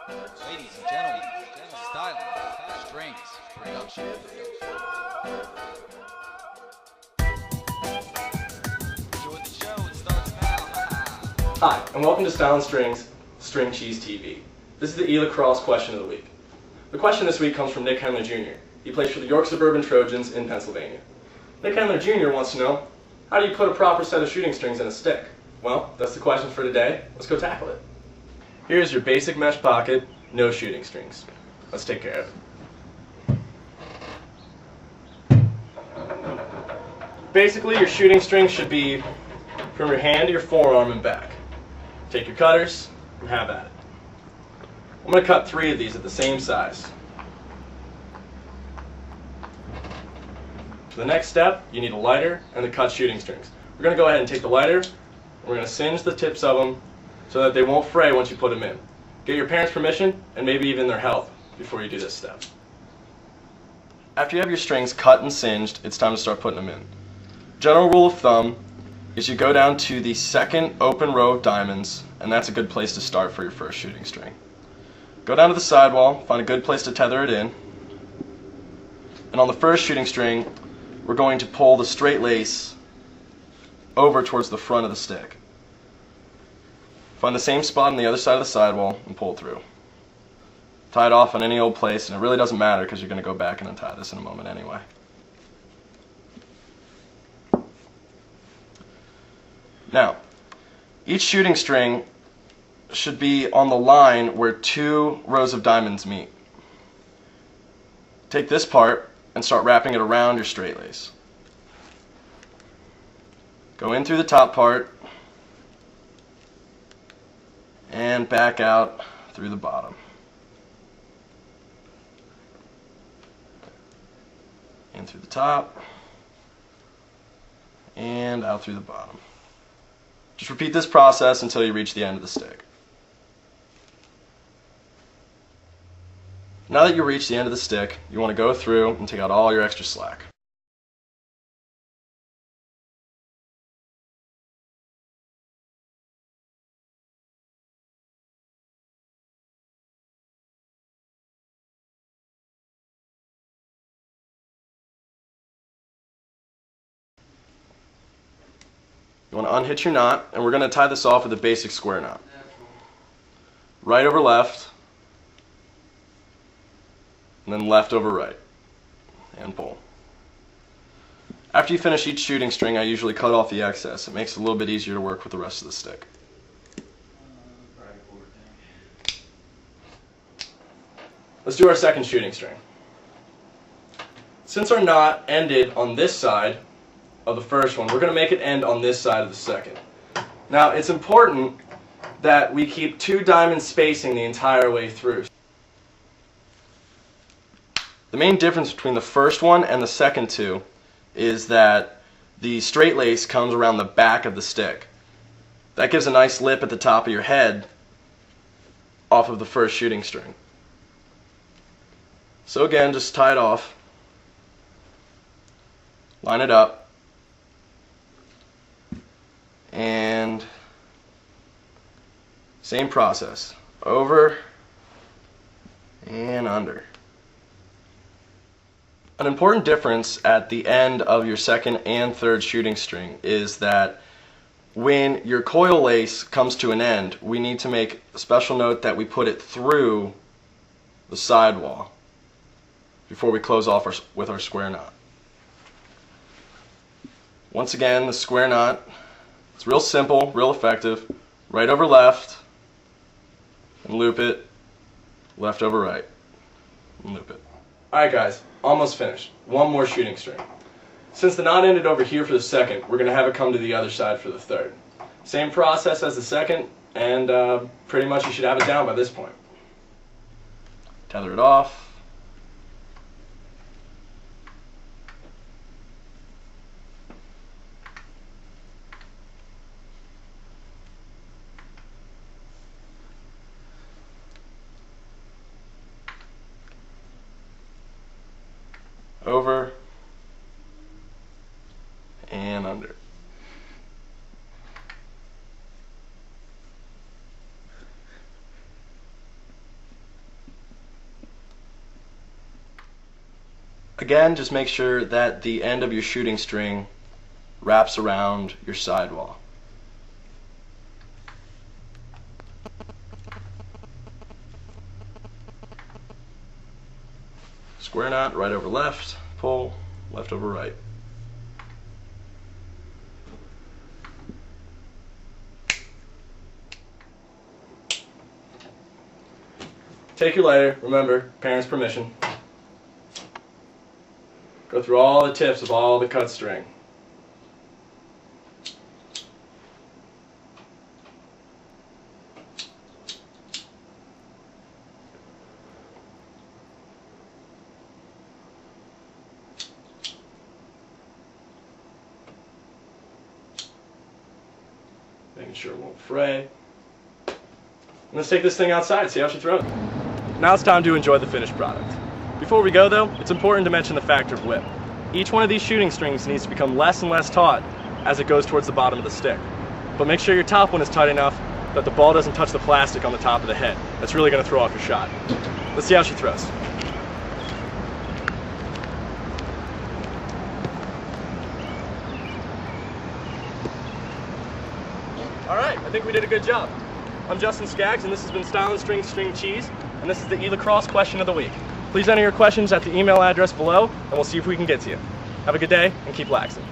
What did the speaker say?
Ladies and gentlemen, Stylin, Strings, Production. Enjoy the show, it starts now. Hi, and welcome to Stylin Strings, String Cheese TV. This is the E-Lacrosse question of the week. The question this week comes from Nick Henler Jr. He plays for the York Suburban Trojans in Pennsylvania. Nick Henler Jr. wants to know, how do you put a proper set of shooting strings in a stick? Well, that's the question for today. Let's go tackle it. Here's your basic mesh pocket, no shooting strings. Let's take care of it. Basically, your shooting strings should be from your hand to your forearm and back. Take your cutters and have at it. I'm going to cut 3 of these at the same size. For the next step, you need a lighter and the cut shooting strings. We're going to go ahead and take the lighter, and we're going to singe the tips of them so that they won't fray once you put them in. Get your parents' permission and maybe even their help before you do this step. After you have your strings cut and singed, it's time to start putting them in. General rule of thumb is you go down to the second open row of diamonds, and that's a good place to start for your first shooting string. Go down to the sidewall, find a good place to tether it in, and on the first shooting string, we're going to pull the straight lace over towards the front of the stick. Find the same spot on the other side of the sidewall and pull it through. Tie it off on any old place, and it really doesn't matter because you're going to go back and untie this in a moment anyway. Now, each shooting string should be on the line where 2 rows of diamonds meet. Take this part and start wrapping it around your straight lace. Go in through the top part and back out through the bottom. In through the top and out through the bottom. Just repeat this process until you reach the end of the stick. Now that you reach the end of the stick, you want to go through and take out all your extra slack. You want to unhitch your knot, and we're going to tie this off with a basic square knot. Right over left, and then left over right, and pull. After you finish each shooting string, I usually cut off the excess. It makes it a little bit easier to work with the rest of the stick. Let's do our second shooting string. Since our knot ended on this side of the first one, we're going to make it end on this side of the second. Now, it's important that we keep 2 diamond spacing the entire way through. The main difference between the first one and the second 2 is that the straight lace comes around the back of the stick. That gives a nice lip at the top of your head off of the first shooting string. So again, just tie it off, line it up, and same process, over and under. An important difference at the end of your second and third shooting string is that when your coil lace comes to an end, we need to make a special note that we put it through the sidewall before we close off with our square knot. Once again, the square knot, it's real simple, real effective. Right over left, and loop it, left over right, and loop it. Alright guys, almost finished. One more shooting string. Since the knot ended over here for the second, we're going to have it come to the other side for the third. Same process as the second, and pretty much you should have it down by this point. Tether it off. Over and under. Again, just make sure that the end of your shooting string wraps around your sidewall. Square knot, right over left, pull, left over right. Take your lighter, remember, parents' permission. Go through all the tips of all the cut string. Making sure it won't fray. And let's take this thing outside, see how she throws. Now it's time to enjoy the finished product. Before we go though, it's important to mention the factor of whip. Each one of these shooting strings needs to become less and less taut as it goes towards the bottom of the stick. But make sure your top one is tight enough that the ball doesn't touch the plastic on the top of the head. That's really going to throw off your shot. Let's see how she throws. Alright, I think we did a good job. I'm Justin Skaggs, and this has been Stylin String Cheese, and this is the E-Lacrosse question of the week. Please enter your questions at the email address below, and we'll see if we can get to you. Have a good day, and keep laxing.